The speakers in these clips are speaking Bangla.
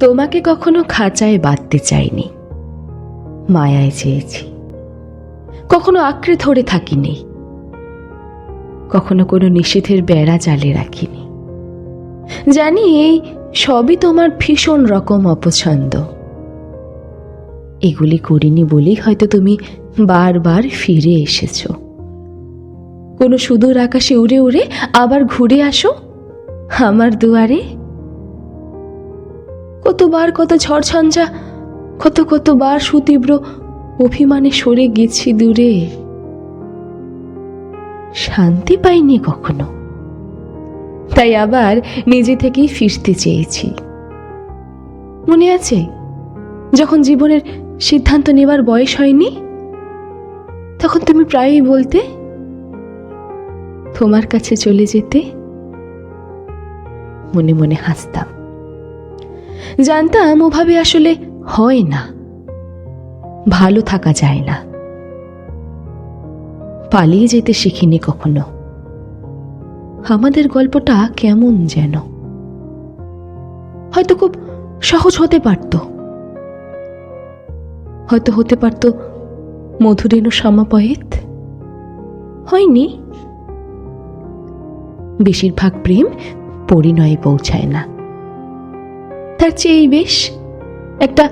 তোমাকে কখনো খাঁচায় বাঁধতে চাইনি, মায়ায় চেয়েছি। কখনো আঁকড়ে ধরে থাকিনি, কখনো কোনো নিষেধের বেড়া জালে রাখিনি। জানি এই সবই তোমার ভীষণ রকম অপছন্দ। এগুলি করিনি বলেই হয়তো তুমি বারবার ফিরে এসেছো। কোনো সুদূর আকাশে উড়ে উড়ে আবার ঘুরে আসো আমার দুয়ারে। কতবার কত ঝড়ঝঞ্ঝা, কতবার সুতীব্র অভিমানে সরে গেছি দূরে। শান্তি পাইনি কখনো, তাই আবার নিজে থেকেই ফিরতে চেয়েছি। মনে আছে যখন জীবনের সিদ্ধান্ত নেবার বয়স হয়নি, তখন তুমি প্রায়ই বলতে তোমার কাছে চলে যেতে। মনে মনে হাসতাম। জানতাম ওভাবে আসলে হয় না, ভালো থাকা যায় না। পালিয়ে যেতে শিখিনি কখনো। আমাদের গল্পটা কেমন যেন হয়তো খুব সহজ হতে পারত, হয়তো হতে পারত মধুরেণু সমাপয়েত। হয়নি। বেশিরভাগ প্রেম পরিণয়ে পৌঁছায় না। তার চেয়েই বেশ একটা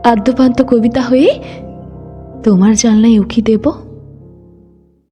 আদ্যপান্ত কবিতা হয়ে তোমার জানলায় উকি দেব।